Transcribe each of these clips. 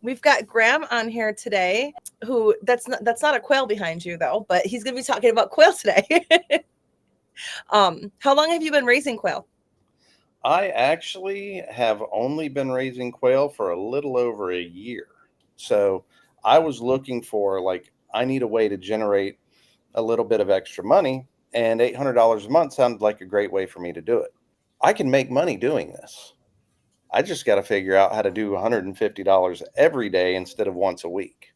We've got Graham on here today, who that's not a quail behind you though, but he's going to be talking about quail today. How long have you been raising quail? I actually have only been raising quail for a little over a year. So I was looking for, like, I need a way to generate a little bit of extra money, and $800 a month sounded like a great way for me to do it. I can make money doing this. I just got to figure out how to do $150 every day instead of once a week.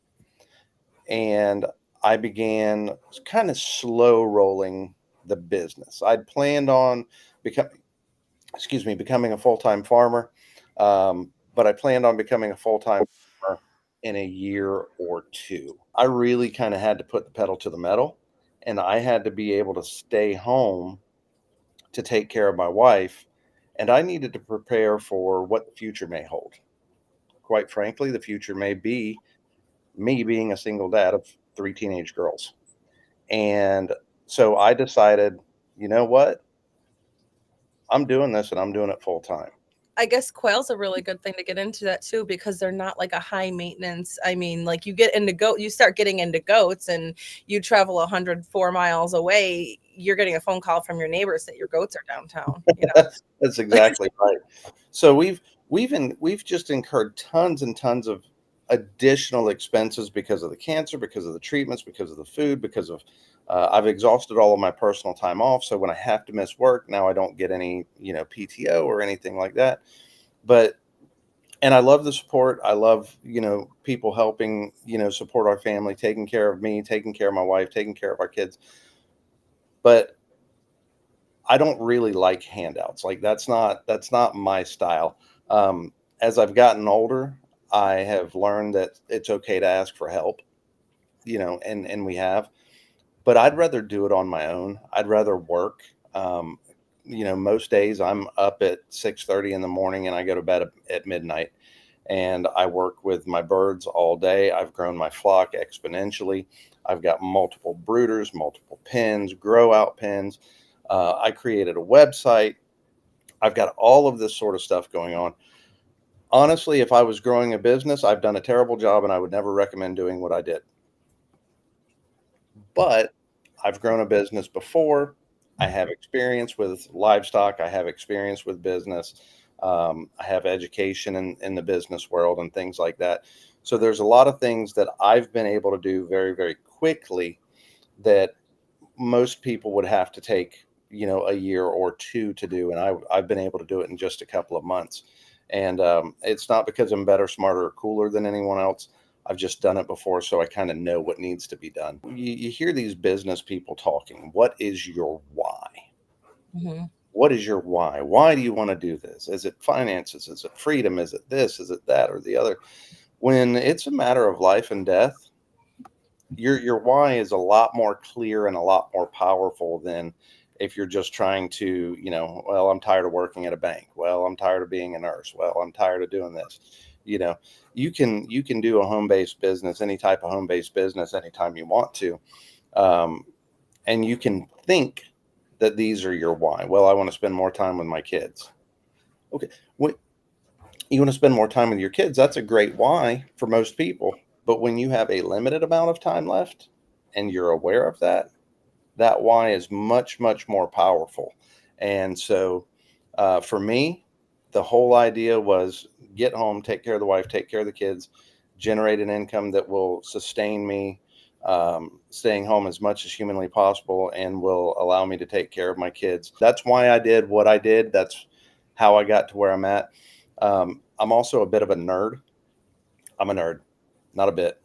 And I began kind of slow rolling the business. I'd planned on becoming a full-time farmer. But I planned on becoming a full-time farmer in a year or two. I really kind of had to put the pedal to the metal, and I had to be able to stay home to take care of my wife, and I needed to prepare for what the future may hold. Quite frankly, the future may be me being a single dad of three teenage girls. And so I decided, you know what? I'm doing this and I'm doing it full time. I guess quail's a really good thing to get into that too, because they're not like a high maintenance. I mean, like you start getting into goats and you travel 104 miles away, you're getting a phone call from your neighbors that your goats are downtown, you know. That's exactly right. So we've just incurred tons and tons of additional expenses because of the cancer, because of the treatments, because of the food, because of I've exhausted all of my personal time off. So when I have to miss work, now I don't get any, PTO or anything like that. But and I love the support. I love, people helping, support our family, taking care of me, taking care of my wife, taking care of our kids. But I don't really like handouts. Like that's not my style. As I've gotten older, I have learned that it's okay to ask for help, and we have. But I'd rather do it on my own. I'd rather work. Most days I'm up at 6:30 in the morning and I go to bed at midnight. And I work with my birds all day. I've grown my flock exponentially. I've got multiple brooders, multiple pens, grow out pens. I created a website. I've got all of this sort of stuff going on. Honestly, if I was growing a business, I've done a terrible job and I would never recommend doing what I did. But I've grown a business before. I have experience with livestock. I have experience with business. I have education in the business world and things like that. So there's a lot of things that I've been able to do very, very quickly that most people would have to take, a year or two to do. And I've been able to do it in just a couple of months. And it's not because I'm better, smarter, or cooler than anyone else. I've just done it before, so I kind of know what needs to be done. You hear these business people talking. What is your why? Mm-hmm. What is your why? Why do you want to do this? Is it finances? Is it freedom? Is it this? Is it that or the other? When it's a matter of life and death, your why is a lot more clear and a lot more powerful than if you're just trying to, well, I'm tired of working at a bank. Well, I'm tired of being a nurse. Well, I'm tired of doing this. You can do a home-based business, any type of home-based business, anytime you want to. And you can think that these are your why. Well, I want to spend more time with my kids. Okay. You want to spend more time with your kids. That's a great why for most people. But when you have a limited amount of time left and you're aware of that, that why is much, much more powerful. And so for me, the whole idea was get home, take care of the wife, take care of the kids, generate an income that will sustain me, staying home as much as humanly possible, and will allow me to take care of my kids. That's why I did what I did. That's how I got to where I'm at. I'm also a bit of a nerd. I'm a nerd, not a bit.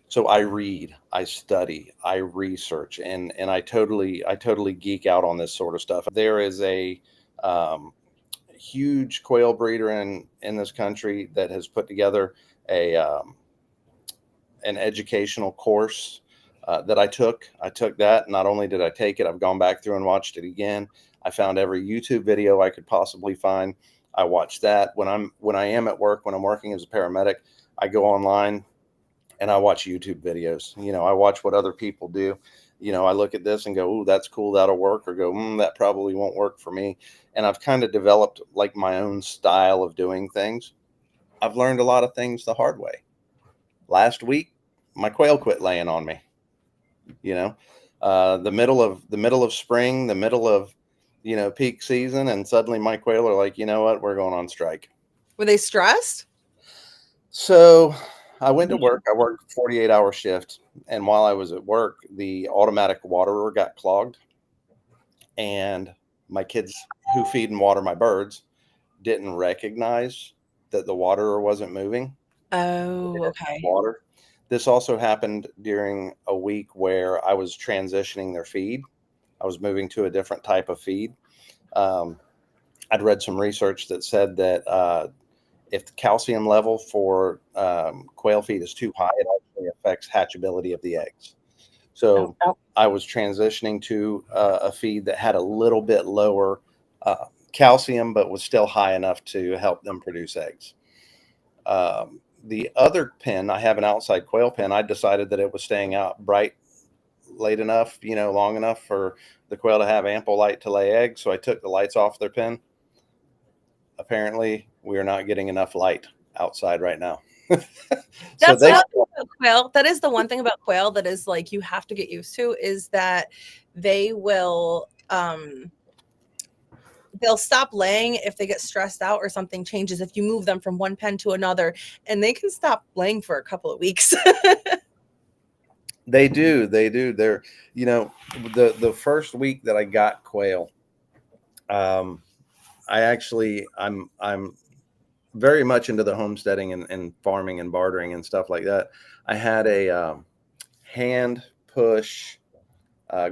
So I read, I study, I research, and I totally geek out on this sort of stuff. There is a huge quail breeder in this country that has put together an educational course that I took. I took that. Not only did I take it, I've gone back through and watched it again. I found every YouTube video I could possibly find. I watch that when I am at work, when I'm working as a paramedic. I go online and I watch YouTube videos. I watch what other people do. I look at this and go, "Ooh, that's cool. That'll work," or go, "That probably won't work for me." And I've kind of developed like my own style of doing things. I've learned a lot of things the hard way. Last week, my quail quit laying on me. You know, the middle of spring, the middle of peak season, and suddenly my quail are like, you know what, we're going on strike. Were they stressed? So I went to work. I worked 48-hour shift, and while I was at work, the automatic waterer got clogged, and my kids who feed and water my birds didn't recognize that the waterer wasn't moving. They Oh, didn't have okay. water. This also happened during a week where I was transitioning their feed. I was moving to a different type of feed. Um, I'd read some research that said that if the calcium level for quail feed is too high, it actually affects hatchability of the eggs. Oh, So I was transitioning to a feed that had a little bit lower calcium, but was still high enough to help them produce eggs. The other pen, I have an outside quail pen. I decided that it was staying out bright late enough, long enough for the quail to have ample light to lay eggs. So I took the lights off their pen. Apparently, we are not getting enough light outside right now. So that's they, one thing about quail. That is the one thing about quail that is like you have to get used to is that they will they'll stop laying if they get stressed out or something changes if you move them from one pen to another, and they can stop laying for a couple of weeks. they do, they do. They're, the first week that I got quail, um, I'm very much into the homesteading and farming and bartering and stuff like that. I had a hand push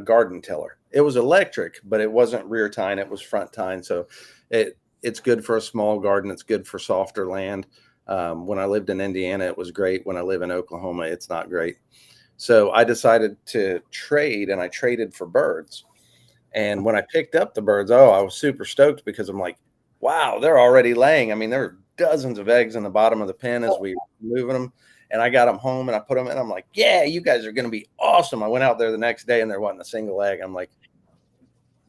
garden tiller. It was electric, but it wasn't rear tine. It was front tine. So it's good for a small garden. It's good for softer land. When I lived in Indiana, it was great. When I live in Oklahoma, it's not great. So I decided to trade, and I traded for birds. And when I picked up the birds, oh, I was super stoked because I'm like, wow, they're already laying. I mean, there are dozens of eggs in the bottom of the pen as we were moving them. And I got them home and I put them in. I'm like, yeah, you guys are going to be awesome. I went out there the next day and there wasn't a single egg. I'm like,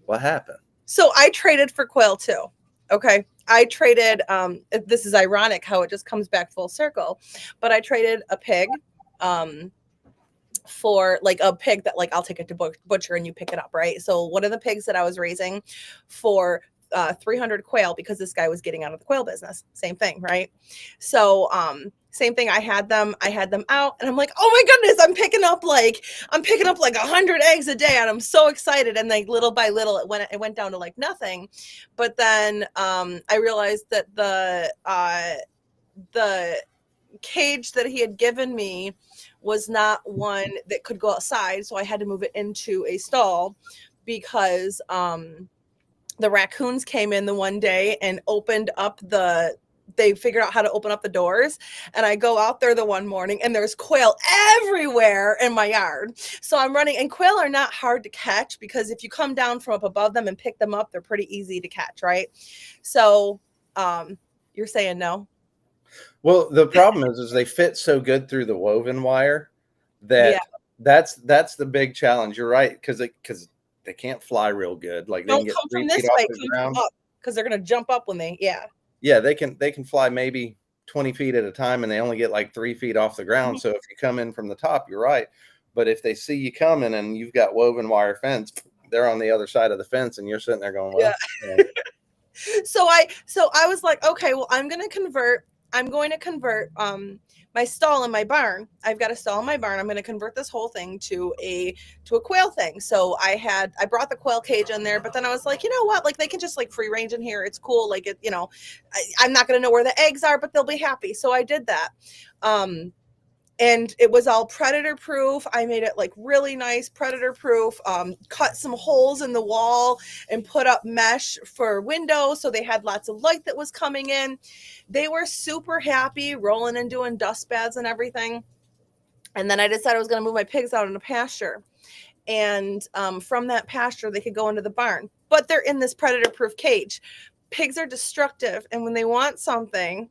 what happened? So I traded for quail too. Okay. I traded this is ironic how it just comes back full circle, but I traded a pig for like a pig that like I'll take it to butcher and you pick it up, right? So one of the pigs that I was raising for 300 quail because this guy was getting out of the quail business. Same thing, right? So same thing. I had them out and I'm like, oh my goodness, I'm picking up like 100 eggs a day and I'm so excited. And like little by little it went down to like nothing. But then I realized that the cage that he had given me was not one that could go outside, so I had to move it into a stall because the raccoons came in the one day and they figured out how to open up the doors, and I go out there the one morning and there's quail everywhere in my yard. So I'm running, and quail are not hard to catch because if you come down from up above them and pick them up, they're pretty easy to catch, right? So you're saying no? Well, the problem is they fit so good through the woven wire Yeah. that that's the big challenge. You're right, because they can't fly real good. Like they can Don't get come from 3 feet this off way, the come ground. from up because they're gonna jump up when yeah. Yeah, they can fly maybe 20 feet at a time, and they only get like 3 feet off the ground. Mhm. So if you come in from the top, you're right. But if they see you coming and you've got woven wire fence, they're on the other side of the fence, and you're sitting there going, Yeah. well, So I was like, okay, well, I'm going to convert my stall in my barn. I've got a stall in my barn. I'm going to convert this whole thing to a quail thing. So I brought the quail cage in there, but then I was like, you know what? Like they can just like free range in here. It's cool. Like I'm not going to know where the eggs are, but they'll be happy. So I did that. And it was all predator proof. I made it like really nice predator proof, cut some holes in the wall and put up mesh for windows so they had lots of light that was coming in. They were super happy rolling and doing dust baths and everything. And then I decided I was going to move my pigs out in a pasture, and from that pasture they could go into the barn, but they're in this predator proof cage. Pigs are destructive, and when they want something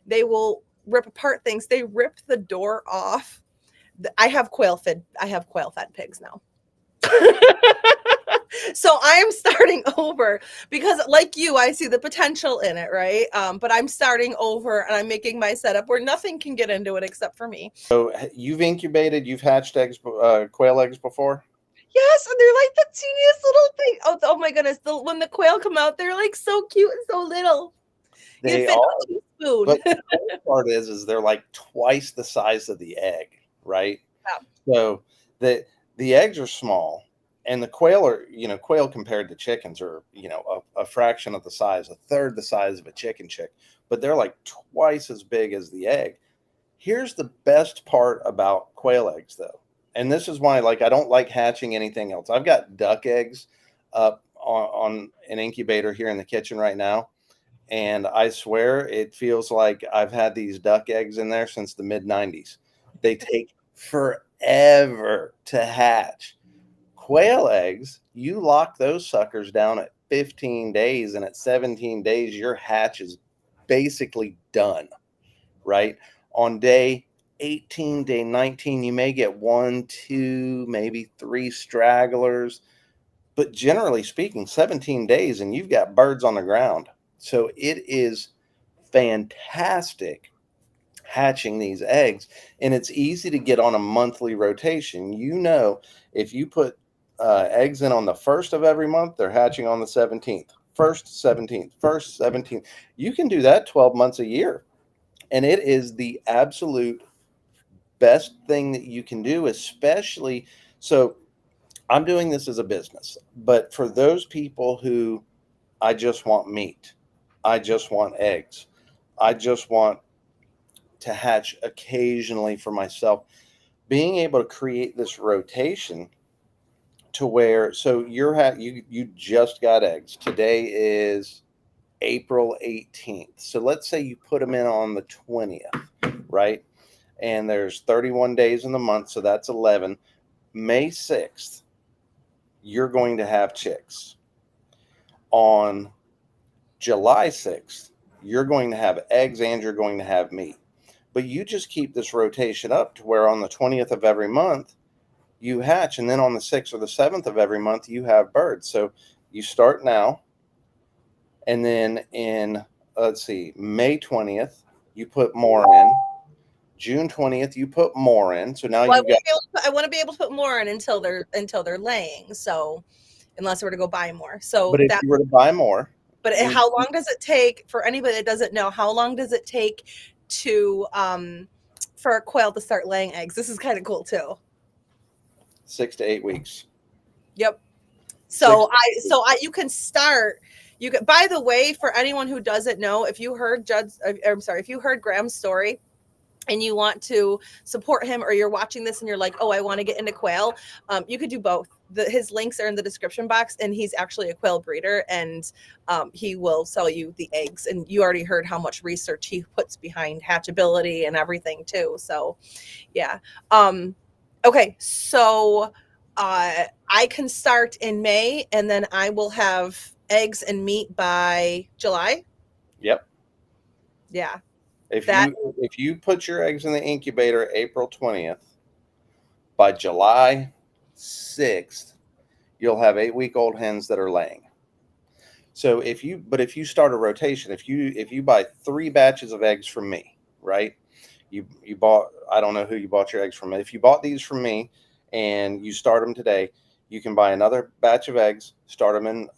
they will rip apart things. They rip the door off. I have quail fed pigs now. So I am starting over because, like you, I see the potential in it, right? But I'm starting over and I'm making my setup where nothing can get into it except for me. So you've hatched eggs, quail eggs before? Yes, and they're like the teeniest little thing. Oh my goodness! When the quail come out, they're like so cute and so little. You can They fit are, a teaspoon. but the cool part is they're like twice the size of the egg, right? Yeah. So the eggs are small, and the quail are, quail compared to chickens are, a fraction of the size, a third the size of a chicken chick, but they're like twice as big as the egg. Here's the best part about quail eggs, though, and this is why, like, I don't like hatching anything else. I've got duck eggs up on an incubator here in the kitchen right now, and I swear it feels like I've had these duck eggs in there since the mid 90s. They take forever to hatch. Quail eggs, you lock those suckers down at 15 days, and at 17 days, your hatch is basically done, right? On day 18, day 19, you may get one, two, maybe three stragglers, but generally speaking, 17 days and you've got birds on the ground. So it is fantastic hatching these eggs, and it's easy to get on a monthly rotation. If you put eggs in on the first of every month, they're hatching on the 17th, first 17th, first 17th. You can do that 12 months a year, and it is the absolute best thing that you can do, especially so. I'm doing this as a business, but for those people who, I just want meat, I just want eggs, I just want to hatch occasionally for myself, being able to create this rotation to where, so you just got eggs. Today is April 18th. So let's say you put them in on the 20th, right? And there's 31 days in the month, so that's 11. May 6th, you're going to have chicks. On July 6th, you're going to have eggs and you're going to have meat. But you just keep this rotation up to where on the 20th of every month, you hatch. And then on the 6th or the 7th of every month, you have birds. So you start now. And then in, let's see, May 20th, you put more in. June 20th, you put more in. So now Well, you've got. I want to be able to put more in until they're laying. So unless we're to go buy more, so But if that. you were to buy more, But how long does it take for anybody that doesn't know? How long does it take to for a quail to start laying eggs? This is kind of cool too. 6 to 8 weeks. Yep. You can start. You can. By the way, for anyone who doesn't know, if you heard if you heard Graham's story, and you want to support him, or you're watching this and you're like, oh, I want to get into quail, you could do both. His links are in the description box, and he's actually a quail breeder, and he will sell you the eggs. And you already heard how much research he puts behind hatchability and everything too. So yeah. Okay, so I can start in May, and then I will have eggs and meat by July. Yep. Yeah. If you put your eggs in the incubator April 20th, by July 6th, you'll have 8-week-old hens that are laying. So if you start a rotation, if you buy 3 batches of eggs from me, right? You bought, I don't know who you bought your eggs from. If you bought these from me and you start them today, you can buy another batch of eggs, start them in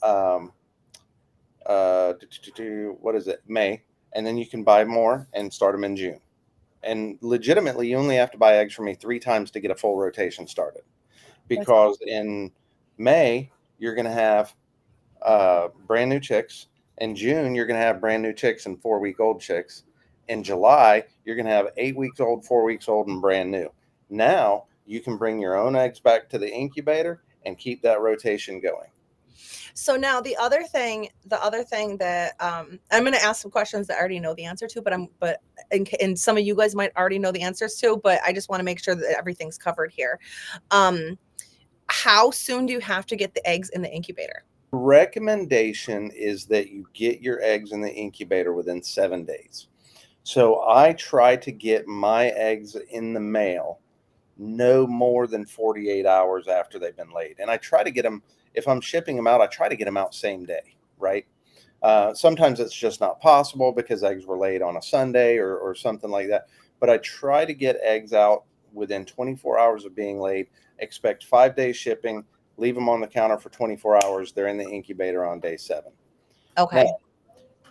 what is it, May, and then you can buy more and start them in June. And legitimately, you only have to buy eggs from me 3 times to get a full rotation started. Because in May, you're going to have brand new chicks. In June, you're going to have brand new chicks and 4-week-old chicks. In July, you're going to have 8 weeks old, 4 weeks old, and brand new. Now, you can bring your own eggs back to the incubator and keep that rotation going. So now the other thing that I'm going to ask some questions that I already know the answer to, and some of you guys might already know the answers to, but I just want to make sure that everything's covered here. How soon do you have to get the eggs in the incubator? Recommendation is that you get your eggs in the incubator within 7 days. So I try to get my eggs in the mail no more than 48 hours after they've been laid. And I try to get them if I'm shipping them out, I try to get them out same day, right? Sometimes it's just not possible because eggs were laid on a Sunday or something like that. But I try to get eggs out within 24 hours of being laid, expect 5 days shipping, leave them on the counter for 24 hours. They're in the incubator on day 7. Okay. Now,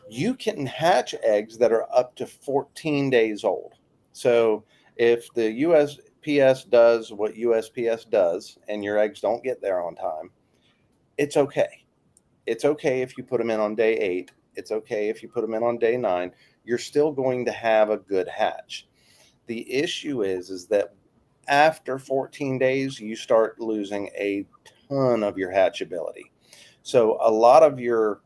you can hatch eggs that are up to 14 days old. So if the USPS does what USPS does and your eggs don't get there on time, it's okay. It's okay if you put them in on day 8. It's okay if you put them in on day 9. You're still going to have a good hatch. The issue is that after 14 days, you start losing a ton of your hatchability. So a lot of your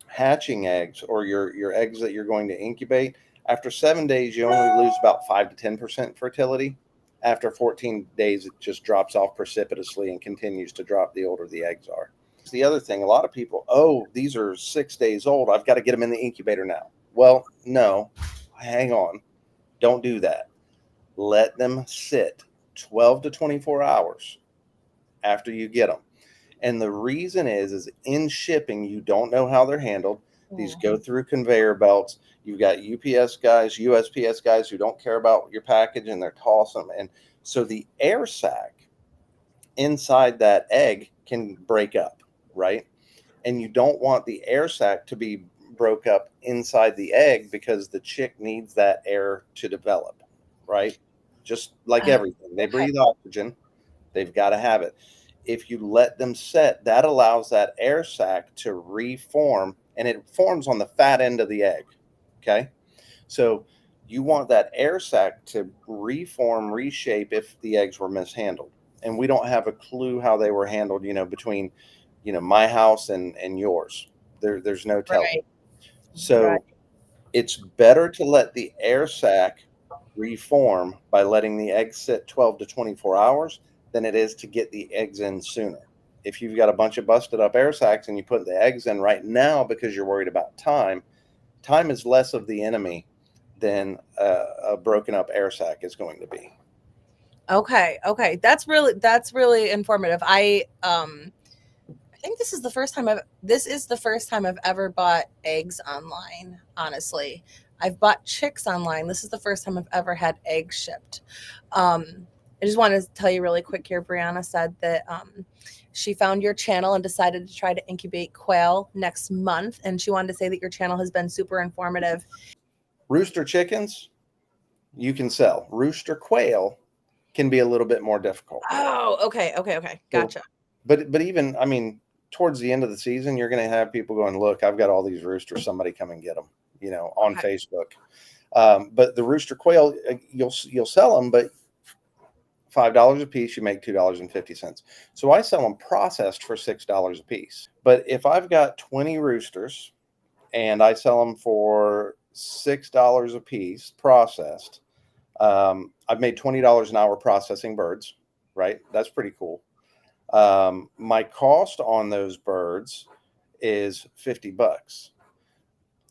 hatching eggs or your eggs that you're going to incubate, after 7 days, you only lose about 5 to 10% fertility. After 14 days, it just drops off precipitously and continues to drop the older the eggs are. The other thing, a lot of people, oh, these are 6 days old, I've got to get them in the incubator now. Well, no, hang on. Don't do that. Let them sit 12 to 24 hours after you get them. And the reason is in shipping, you don't know how they're handled. These go through conveyor belts. You've got UPS guys, USPS guys who don't care about your package and they're tossing them. And so the air sac inside that egg can break up, right? And you don't want the air sac to be broke up inside the egg because the chick needs that air to develop, right? Just like everything. They breathe oxygen. They've got to have it. If you let them set, that allows that air sac to reform, and it forms on the fat end of the egg. Okay. So you want that air sac to reform, reshape if the eggs were mishandled. And we don't have a clue how they were handled, between, my house and yours. There's no telling. Right. So it's better to let the air sac reform by letting the eggs sit 12 to 24 hours than it is to get the eggs in sooner. If you've got a bunch of busted up air sacs and you put the eggs in right now because you're worried about time is less of the enemy than a broken up air sac is going to be. Okay. That's really informative. I think this is the first time I've ever bought eggs online, honestly. I've bought chicks online. This is the first time I've ever had eggs shipped. I just wanted to tell you really quick here. Brianna said that she found your channel and decided to try to incubate quail next month. And she wanted to say that your channel has been super informative. Rooster chickens, you can sell. Rooster quail can be a little bit more difficult. Oh, okay. Gotcha. So, but even, towards the end of the season, you're going to have people going, look, I've got all these roosters. Somebody come and get them, on Facebook. But the rooster quail, you'll sell them, but $5 a piece, you make $2.50. So I sell them processed for $6 a piece. But if I've got 20 roosters and I sell them for $6 a piece processed, I've made $20 an hour processing birds, right? That's pretty cool. My cost on those birds is $50.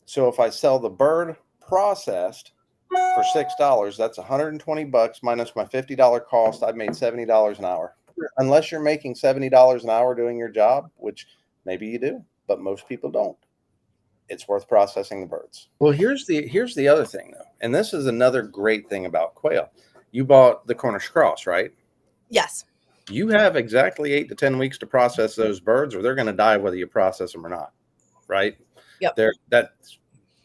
So if I sell the bird processed for $6, that's $120 minus my $50 cost. I've made $70 an hour. Unless you're making $70 an hour doing your job, which maybe you do, but most people don't. It's worth processing the birds. Well, here's the other thing though, and this is another great thing about quail. You bought the Cornish Cross, right? Yes. You have exactly 8 to 10 weeks to process those birds, or they're going to die whether you process them or not, right? Yep.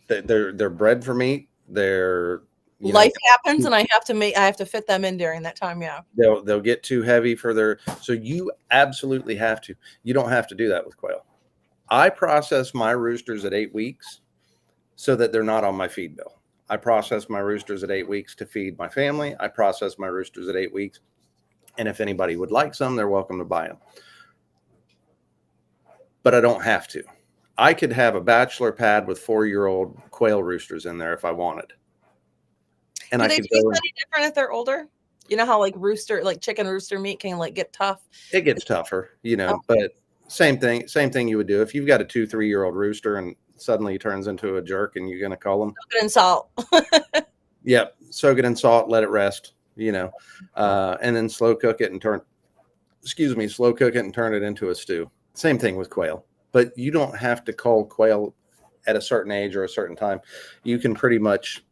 They're bred for meat. Life happens, and I have to fit them in during that time. Yeah. They'll get too heavy so you absolutely have to. You don't have to do that with quail. I process my roosters at 8 weeks so that they're not on my feed bill. I process my roosters at 8 weeks to feed my family. I process my roosters at 8 weeks. And if anybody would like some, they're welcome to buy them. But I don't have to. I could have a bachelor pad with 4-year-old quail roosters in there if I wanted. And do they taste any different if they're older? You know how chicken rooster meat can get tough? It gets tougher, but same thing you would do. If you've got a 2-3-year-old rooster and suddenly he turns into a jerk and you're going to call him. Soak it in salt. Yep. Soak it in salt, let it rest, and then slow cook it and turn it into a stew. Same thing with quail, but you don't have to cull quail at a certain age or a certain time. You can pretty much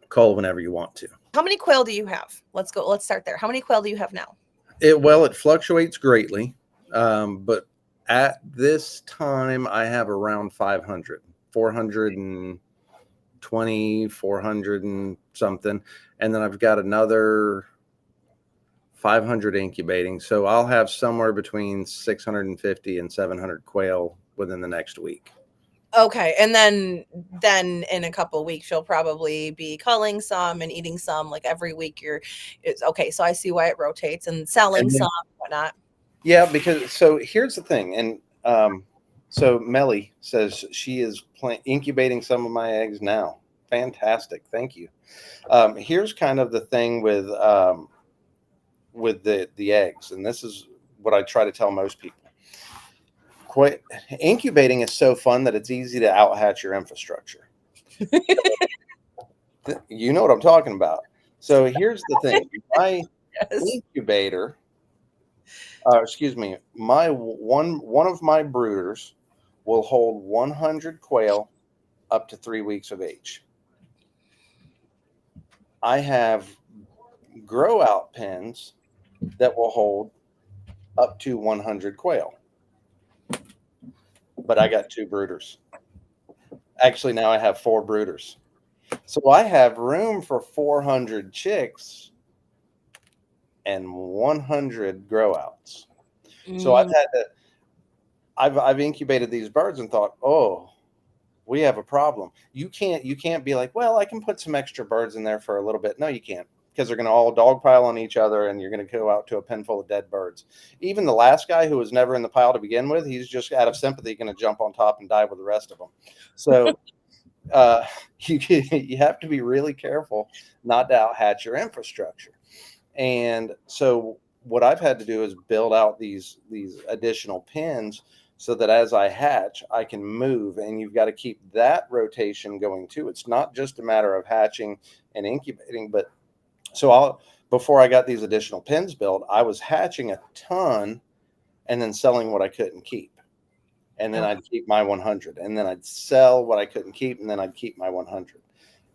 cull whenever you want to. How many quail do you have? Let's start there. How many quail do you have now? It fluctuates greatly, but at this time I have around 500, 420, 400 and something, and then I've got another 500 incubating. So I'll have somewhere between 650 and 700 quail within the next week. Okay, and then in a couple of weeks you'll probably be culling some and eating some. Like every week it's okay. So I see why it rotates and selling some, whatnot. Yeah, because so here's the thing, and so Melly says she is incubating some of my eggs now. Fantastic, thank you. Here's kind of the thing with the eggs, and this is what I try to tell most people. Incubating is so fun that it's easy to out-hatch your infrastructure. You know what I'm talking about. So here's the thing. My incubator, excuse me, one of my brooders will hold 100 quail up to 3 weeks of age. I have grow out pens that will hold up to 100 quail. But I got 2 brooders. Actually, now I have 4 brooders. So I have room for 400 chicks and 100 grow outs. So I've incubated these birds and thought, oh, we have a problem. You can't be like, well, I can put some extra birds in there for a little bit. No, you can't, because they're going to all dogpile on each other, and you're going to go out to a pen full of dead birds. Even the last guy, who was never in the pile to begin with, he's just out of sympathy going to jump on top and die with the rest of them. So you have to be really careful not to out-hatch your infrastructure. And so what I've had to do is build out these additional pens so that as I hatch, I can move, and you've got to keep that rotation going too. It's not just a matter of hatching and incubating, but before I got these additional pens built, I was hatching a ton and then selling what I couldn't keep. And then I'd keep my 100, and then I'd sell what I couldn't keep, and then I'd keep my 100.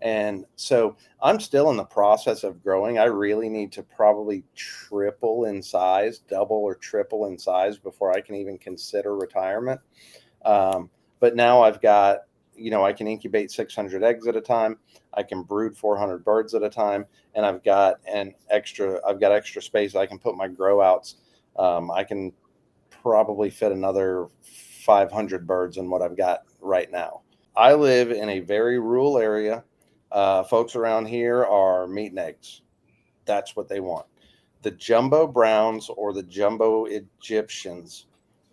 And so I'm still in the process of growing. I really need to probably triple in size, double or triple in size before I can even consider retirement. But now I've got, I can incubate 600 eggs at a time. I can brood 400 birds at a time. And I've got extra space. I can put my grow outs. I can probably fit another 500 birds in what I've got right now. I live in a very rural area. Folks around here are meat and eggs. That's what they want. The jumbo browns or the jumbo Egyptians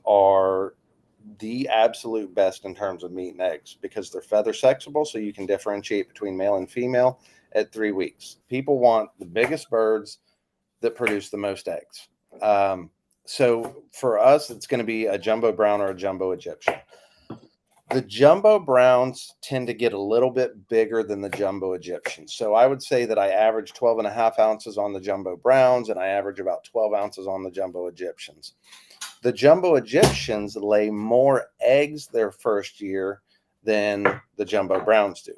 are the absolute best in terms of meat and eggs because they're feather sexable, so you can differentiate between male and female at 3 weeks. People want the biggest birds that produce the most eggs. So for us, it's going to be a jumbo brown or a jumbo Egyptian. The jumbo browns tend to get a little bit bigger than the jumbo Egyptians. So I would say that I average 12.5 ounces on the jumbo browns, and I average about 12 ounces on the jumbo Egyptians. The jumbo Egyptians lay more eggs their first year than the jumbo browns do.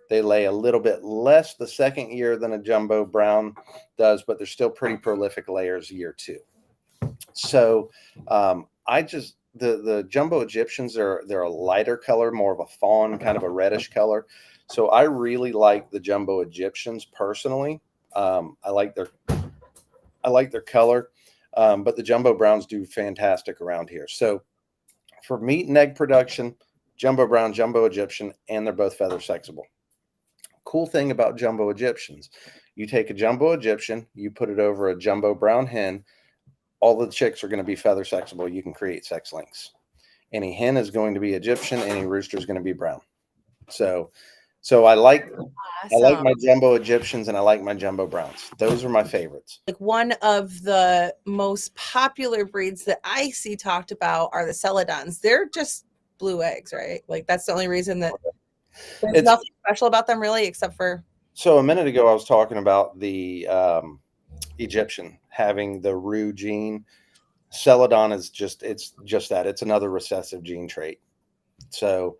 They lay a little bit less the second year than a jumbo brown does, but they're still pretty prolific layers year 2. So the jumbo Egyptians, they're a lighter color, more of a fawn, kind of a reddish color. So I really like the jumbo Egyptians personally. I like their color, but the jumbo browns do fantastic around here. So for meat and egg production, jumbo brown, jumbo Egyptian, and they're both feather sexable. Cool thing about jumbo Egyptians, you take a jumbo Egyptian, you put it over a jumbo brown hen, all the chicks are going to be feather sexable. You can create sex links. Any hen is going to be Egyptian. Any rooster is going to be brown. So I like my jumbo Egyptians and I like my jumbo browns. Those are my favorites. Like one of the most popular breeds that I see talked about are the Celadons. They're just blue eggs, right? Like that's the only reason that there's nothing special about them really, except for. So a minute ago, I was talking about the Egyptian having the roux gene. Celadon is it's just that. It's another recessive gene trait. So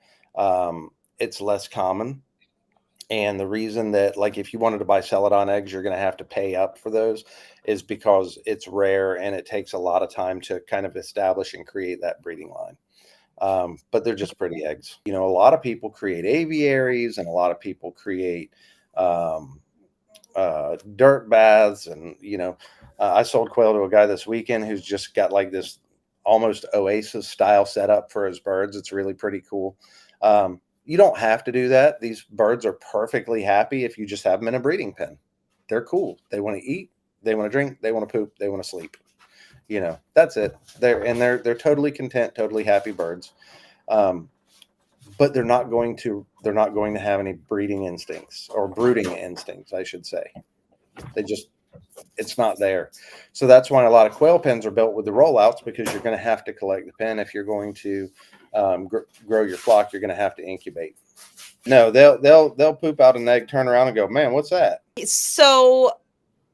it's less common. And the reason that, like, if you wanted to buy Celadon eggs, you're going to have to pay up for those is because it's rare and it takes a lot of time to kind of establish and create that breeding line. But they're just pretty eggs. You know, a lot of people create aviaries and a lot of people create um, dirt baths. And, you know, I sold quail to a guy this weekend who's just got like this almost oasis style setup for his birds. It's really pretty cool. You don't have to do that. These birds are perfectly happy if you just have them in a breeding pen. They're cool. They want to eat, they want to drink, they want to poop, they want to sleep. You know, that's it. They're totally content, totally happy birds. Um, but they're not going to have any breeding instincts or brooding instincts, I should say. They just it's not there. So that's why a lot of quail pens are built with the rollouts, because you're going to have to collect the pen if you're going to grow your flock. You're going to have to incubate. No, they'll poop out an egg, turn around, and go, "Man, what's that?" So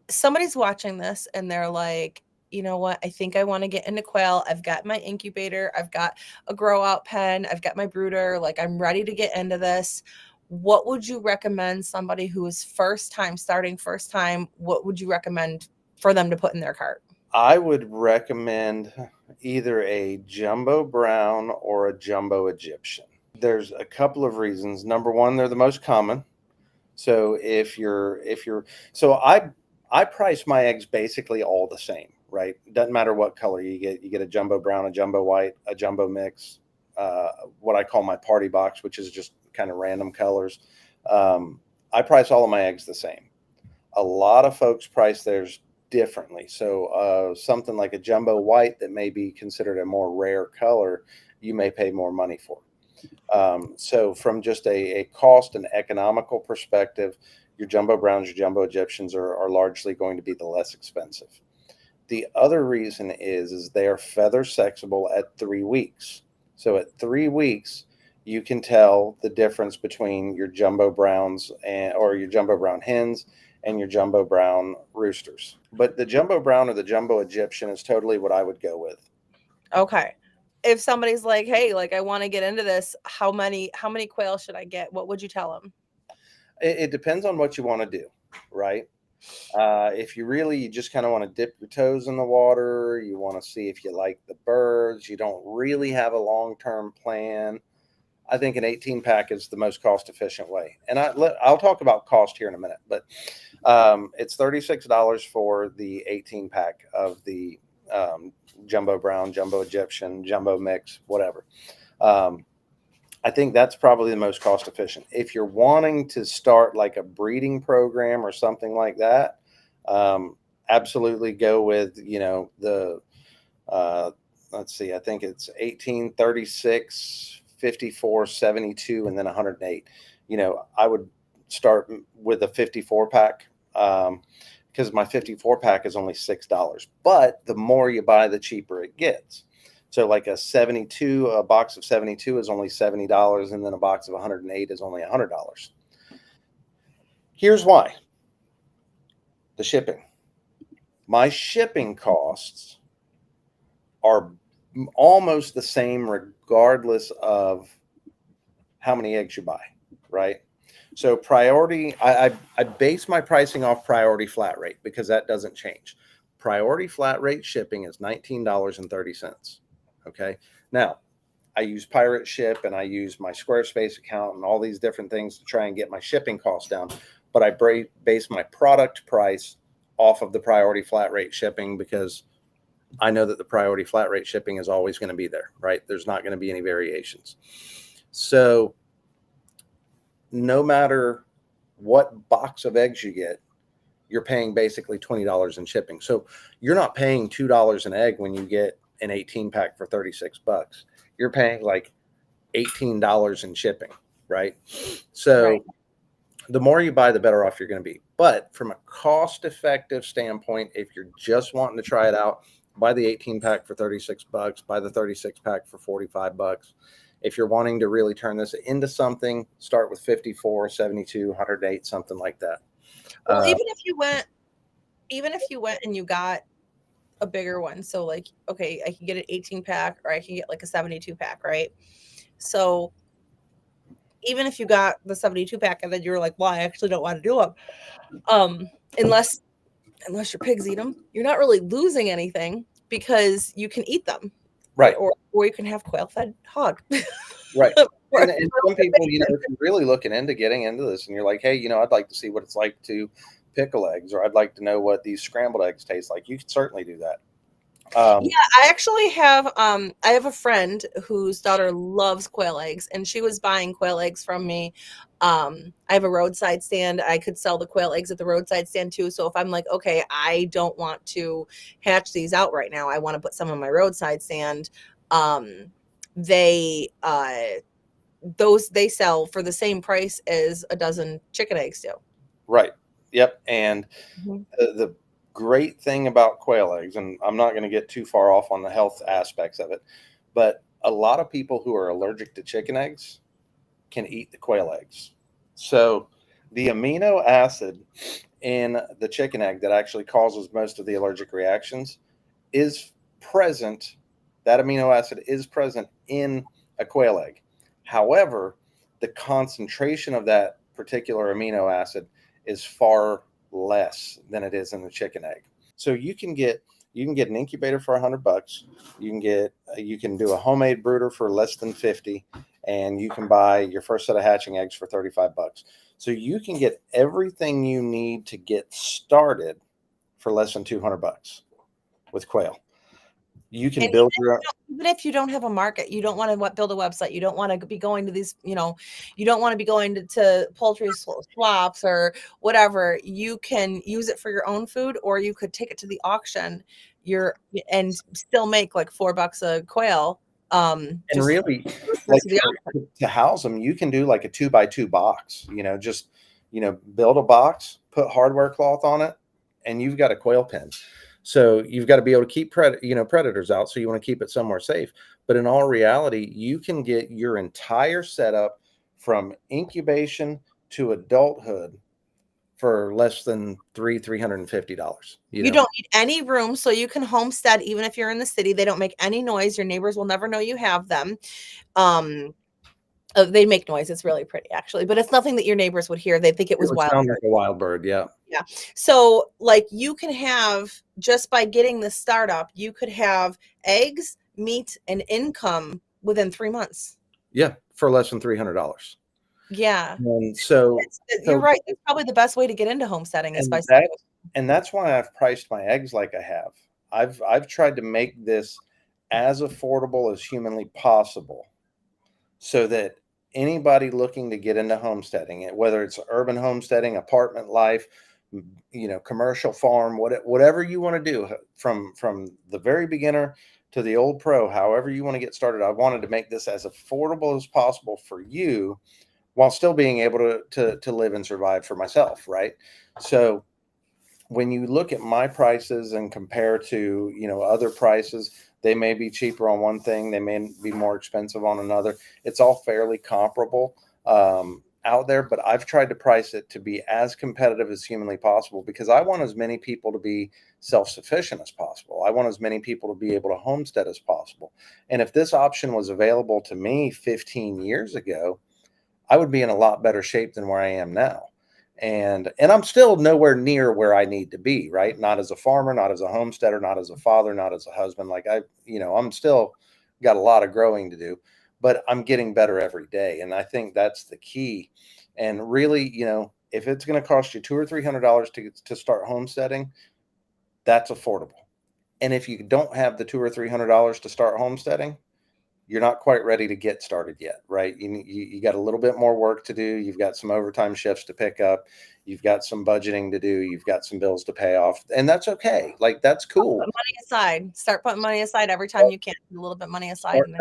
somebody's watching this and they're like, you know what? I think I want to get into quail. I've got my incubator. I've got a grow out pen. I've got my brooder. Like, I'm ready to get into this. What would you recommend somebody who is first time, what would you recommend for them to put in their cart? I would recommend either a jumbo brown or a jumbo Egyptian. There's a couple of reasons. Number one, they're the most common. So so I price my eggs basically all the same, right? Doesn't matter what color you get. You get a jumbo brown, a jumbo white, a jumbo mix, what I call my party box, which is just kind of random colors. I price all of my eggs the same. A lot of folks price theirs differently. So something like a jumbo white that may be considered a more rare color, you may pay more money for. So from just a cost and economical perspective, your jumbo browns, your jumbo Egyptians are largely going to be the less expensive. The other reason is they are feather sexable at 3 weeks. So at 3 weeks, you can tell the difference between your jumbo browns or your jumbo brown hens and your jumbo brown roosters. But the jumbo brown or the jumbo Egyptian is totally what I would go with. Okay. If somebody's like, hey, like, I want to get into this, how many quail should I get? What would you tell them? It depends on what you want to do, right? If you just kind of want to dip your toes in the water, you want to see if you like the birds, you don't really have a long-term plan, I think an 18 pack is the most cost efficient way. And I'll talk about cost here in a minute, but it's $36 for the 18 pack of the jumbo brown, jumbo Egyptian, jumbo mix, whatever. I think that's probably the most cost efficient. If you're wanting to start like a breeding program or something like that, absolutely go with, the, let's see, I think it's 18, 36, 54, 72, and then 108. I would start with a 54 pack because my 54 pack is only $6. But the more you buy, the cheaper it gets. So like a box of 72 is only $70, and then a box of 108 is only $100. Here's why. The shipping. My shipping costs are almost the same regardless of how many eggs you buy, right? So priority, I base my pricing off priority flat rate because that doesn't change. Priority flat rate shipping is $19.30. Okay. Now, I use Pirate Ship and I use my Squarespace account and all these different things to try and get my shipping costs down. But I base my product price off of the priority flat rate shipping because I know that the priority flat rate shipping is always going to be there, right? There's not going to be any variations. So no matter what box of eggs you get, you're paying basically $20 in shipping. So you're not paying $2 an egg when you get an 18 pack for $36. You're paying like $18 in shipping, right? So right. The more you buy, the better off you're going to be. But from a cost effective standpoint, if you're just wanting to try it out, buy the 18 pack for $36, buy the 36 pack for $45. If you're wanting to really turn this into something, start with 54, 72, 108, something like that. Well, even if you went and you got a bigger one. So like, okay, I can get an 18 pack or I can get like a 72 pack, right? So even if you got the 72 pack and then you're like, well, I actually don't want to do them. Unless your pigs eat them, you're not really losing anything because you can eat them. Right. Or you can have quail fed hog. Right. And some people, if you're really looking into getting into this and you're like, hey, I'd like to see what it's like to pickle eggs, or I'd like to know what these scrambled eggs taste like, you can certainly do that. Yeah, I actually have I have a friend whose daughter loves quail eggs, and she was buying quail eggs from me. I have a roadside stand. I could sell the quail eggs at the roadside stand too. So if I'm like, okay, I don't want to hatch these out right now, I want to put some on my roadside stand. They those they sell for the same price as a dozen chicken eggs do. Right. Yep. And the great thing about quail eggs, and I'm not going to get too far off on the health aspects of it, but a lot of people who are allergic to chicken eggs can eat the quail eggs. So the amino acid in the chicken egg that actually causes most of the allergic reactions is present. That amino acid is present in a quail egg. However, the concentration of that particular amino acid is far less than it is in the chicken egg. So you can get an incubator for $100. You can do a homemade brooder for less than 50, and you can buy your first set of hatching eggs for $35. So you can get everything you need to get started for less than $200 with quail. You can build your own. Even if you don't have a market, you don't want to build a website, you don't want to be going to these, you don't want to be going to poultry swaps or whatever. You can use it for your own food, or you could take it to the auction and still make like $4 a quail. And really, like to house them, you can do like a 2x2 box, just, build a box, put hardware cloth on it, and you've got a quail pen. So you've got to be able to keep predators out. So you want to keep it somewhere safe. But in all reality, you can get your entire setup from incubation to adulthood for less than $350. You don't need any room, so you can homestead even if you're in the city. They don't make any noise. Your neighbors will never know you have them. They make noise. It's really pretty, actually, but it's nothing that your neighbors would hear. They think it was wild. Sound like a wild bird, yeah. Yeah. So, like, you can have, just by getting the startup, you could have eggs, meat, and income within 3 months. Yeah, for less than $300. Yeah. And so you're right. It's probably the best way to get into homesteading is by and that's why I've priced my eggs like I have. I've tried to make this as affordable as humanly possible, so that anybody looking to get into homesteading, whether it's urban homesteading, apartment life, commercial farm, whatever you want to do, from the very beginner to the old pro, however you want to get started, I wanted to make this as affordable as possible for you, while still being able to live and survive for myself, right? So when you look at my prices and compare to other prices, they may be cheaper on one thing, they may be more expensive on another. It's all fairly comparable out there, but I've tried to price it to be as competitive as humanly possible, because I want as many people to be self-sufficient as possible. I want as many people to be able to homestead as possible. And if this option was available to me 15 years ago, I would be in a lot better shape than where I am now. And I'm still nowhere near where I need to be, right? Not as a farmer, not as a homesteader, not as a father, not as a husband. Like I'm still got a lot of growing to do, but I'm getting better every day. And I think that's the key. And really, if it's going to cost you $200 or $300 to start homesteading, that's affordable. And if you don't have the $200 or $300 to start homesteading, you're not quite ready to get started yet, right? You got a little bit more work to do. You've got some overtime shifts to pick up. You've got some budgeting to do. You've got some bills to pay off, and that's okay. Like, that's cool. Put money aside. Start putting money aside every time you can. A little bit of money aside.